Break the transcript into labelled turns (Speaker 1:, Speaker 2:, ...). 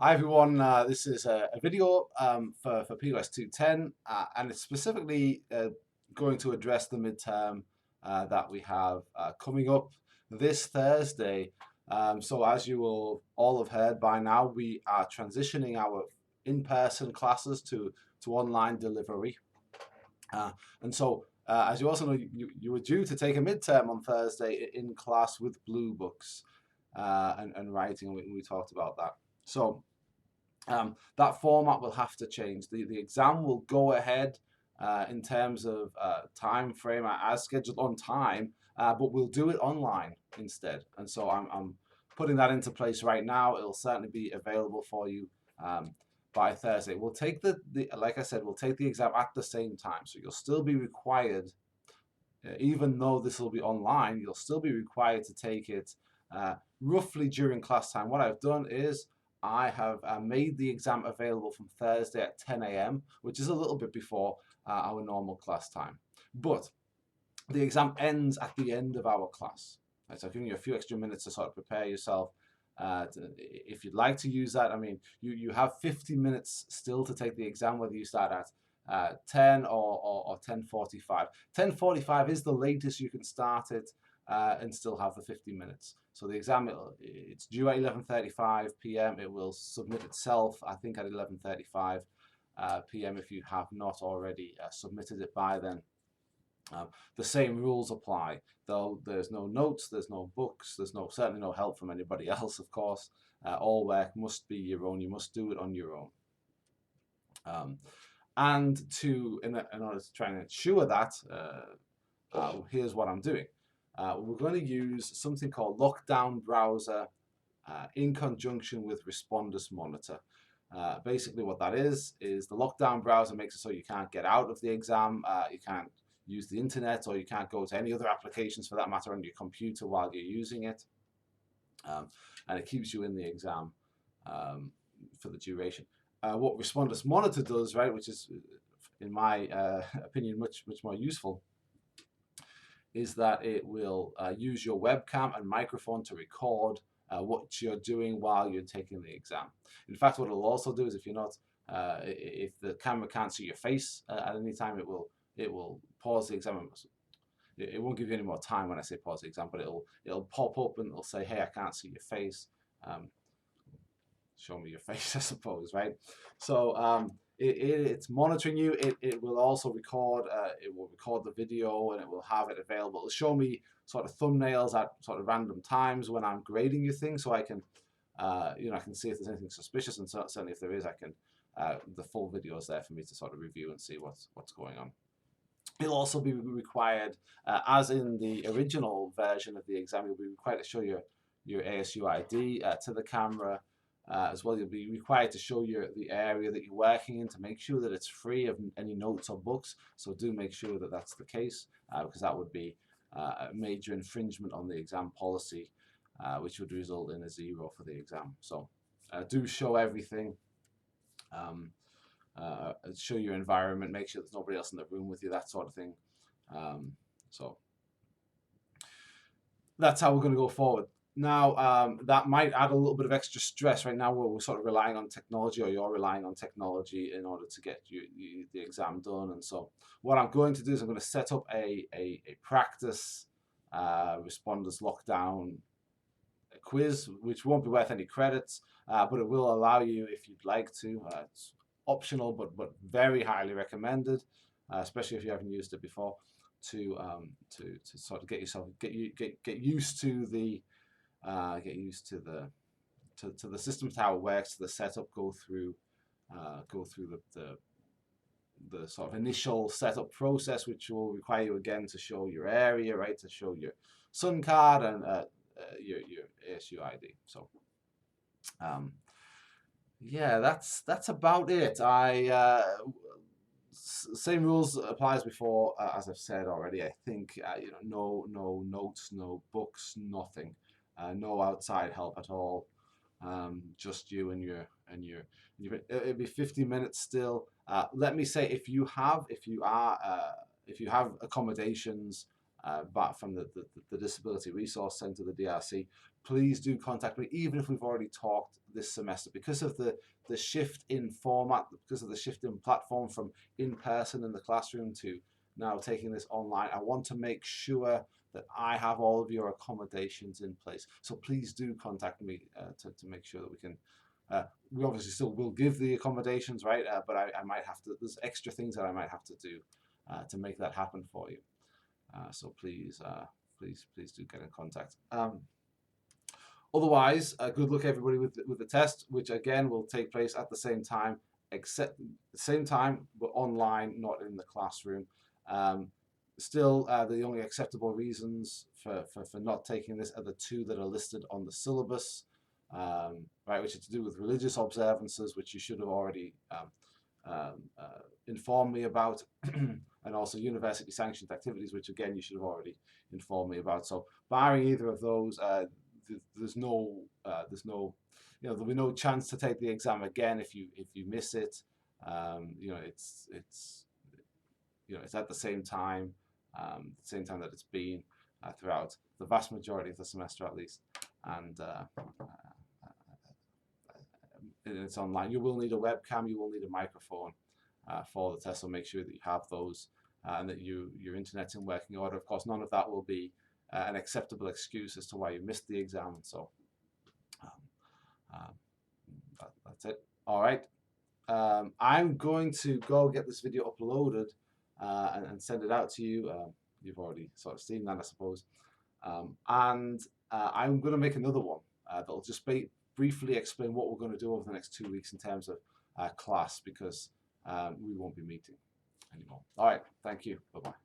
Speaker 1: Hi everyone, this is a video for POS210 and it's specifically going to address the midterm that we have coming up this Thursday. So as you will all have heard by now, we are transitioning our in-person classes to online delivery. Uh, and so, as you also know, you were due to take a midterm on Thursday in class with blue books and writing, and we talked about that. So that format will have to change. The exam will go ahead in terms of time frame as scheduled on time, but we'll do it online instead. And so I'm putting that into place right now. It'll certainly be available for you by Thursday. We'll take the like I said, we'll take the exam at the same time. So you'll still be required, even though this will be online, you'll still be required to take it roughly during class time. What I've done is I have made the exam available from Thursday at 10 a.m., which is a little bit before our normal class time. But the exam ends at the end of our class. Right, so I've given you a few extra minutes to sort of prepare yourself. If you'd like to use that, I mean, you have 50 minutes still to take the exam, whether you start at 10 or 10:45. 10:45 is the latest you can start it and still have the 50 minutes. So the exam, it's due at 11:35 p.m. It will submit itself, I think, at 11:35 p.m. if you have not already submitted it by then. The same rules apply, though there's no notes, there's no books, there's certainly no help from anybody else, of course. All work must be your own. You must do it on your own. And in order to try and ensure that, here's what I'm doing. We're going to use something called Lockdown Browser in conjunction with Respondus Monitor. Basically what that is the lockdown browser makes it so you can't get out of the exam, you can't use the internet, or you can't go to any other applications for that matter on your computer while you're using it. And it keeps you in the exam for the duration. What Respondus Monitor does, right, which is in my opinion much more useful, is that it will use your webcam and microphone to record what you're doing while you're taking the exam. In fact, what it'll also do is if the camera can't see your face at any time, it will pause the exam. It won't give you any more time when I say pause the exam, but it'll pop up and it'll say, "Hey, I can't see your face. Show me your face," I suppose, right? So it's monitoring you. It will also record. It will record the video and it will have it available. It'll show me sort of thumbnails at sort of random times when I'm grading your thing, so I can, I can see if there's anything suspicious, and certainly if there is, I can. The full video is there for me to sort of review and see what's going on. It'll also be required, as in the original version of the exam, you'll be required to show your ASU ID to the camera. As well, you'll be required to show the area that you're working in to make sure that it's free of any notes or books. So do make sure that that's the case, because that would be a major infringement on the exam policy, which would result in a 0 for the exam. So do show everything. Show your environment, make sure there's nobody else in the room with you, that sort of thing. So that's how we're going to go forward. Now, that might add a little bit of extra stress right now where we're sort of relying on technology, or you're relying on technology in order to get the exam done. And so what I'm going to do is I'm going to set up a practice responders lockdown quiz, which won't be worth any credits, but it will allow you, if you'd like to, it's optional, but very highly recommended, especially if you haven't used it before, to sort of get used to the to the system, to how it works, to the setup, go through the sort of initial setup process, which will require you again to show your area, right, to show your Sun card and your ASU ID. So yeah, that's about it. Same rules apply as before, as I've said already. I think no notes, no books, nothing, no outside help at all. Just you and your it'll be 50 minutes still. Let me say, if you have accommodations back from the Disability Resource Centre, the DRC, please do contact me, even if we've already talked this semester, because of the shift in format, because of the shift in platform from in person in the classroom to now taking this online. I want to make sure that I have all of your accommodations in place. So please do contact me to make sure that we can. We obviously still will give the accommodations, right? But I might have to. There's extra things that I might have to do to make that happen for you. So please do get in contact. Otherwise, good luck everybody with the test, which again will take place at the same time, except the same time but online, not in the classroom. Still, the only acceptable reasons for not taking this are the two that are listed on the syllabus, right, which is to do with religious observances, which you should have already informed me about, and also university sanctioned activities, which again you should have already informed me about. So barring either of those, there's no, there'll be no chance to take the exam again if you miss it. It's at the same time, that it's been throughout the vast majority of the semester, at least, and it's online. You will need a webcam, you will need a microphone for the test, so make sure that you have those and that your internet's in working order. Of course, none of that will be an acceptable excuse as to why you missed the exam. So that's it. All right. I'm going to go get this video uploaded and send it out to you. You've already sort of seen that, I suppose. And I'm going to make another one that'll just briefly explain what we're going to do over the next 2 weeks in terms of class, because we won't be meeting anymore. All right. Thank you. Bye-bye.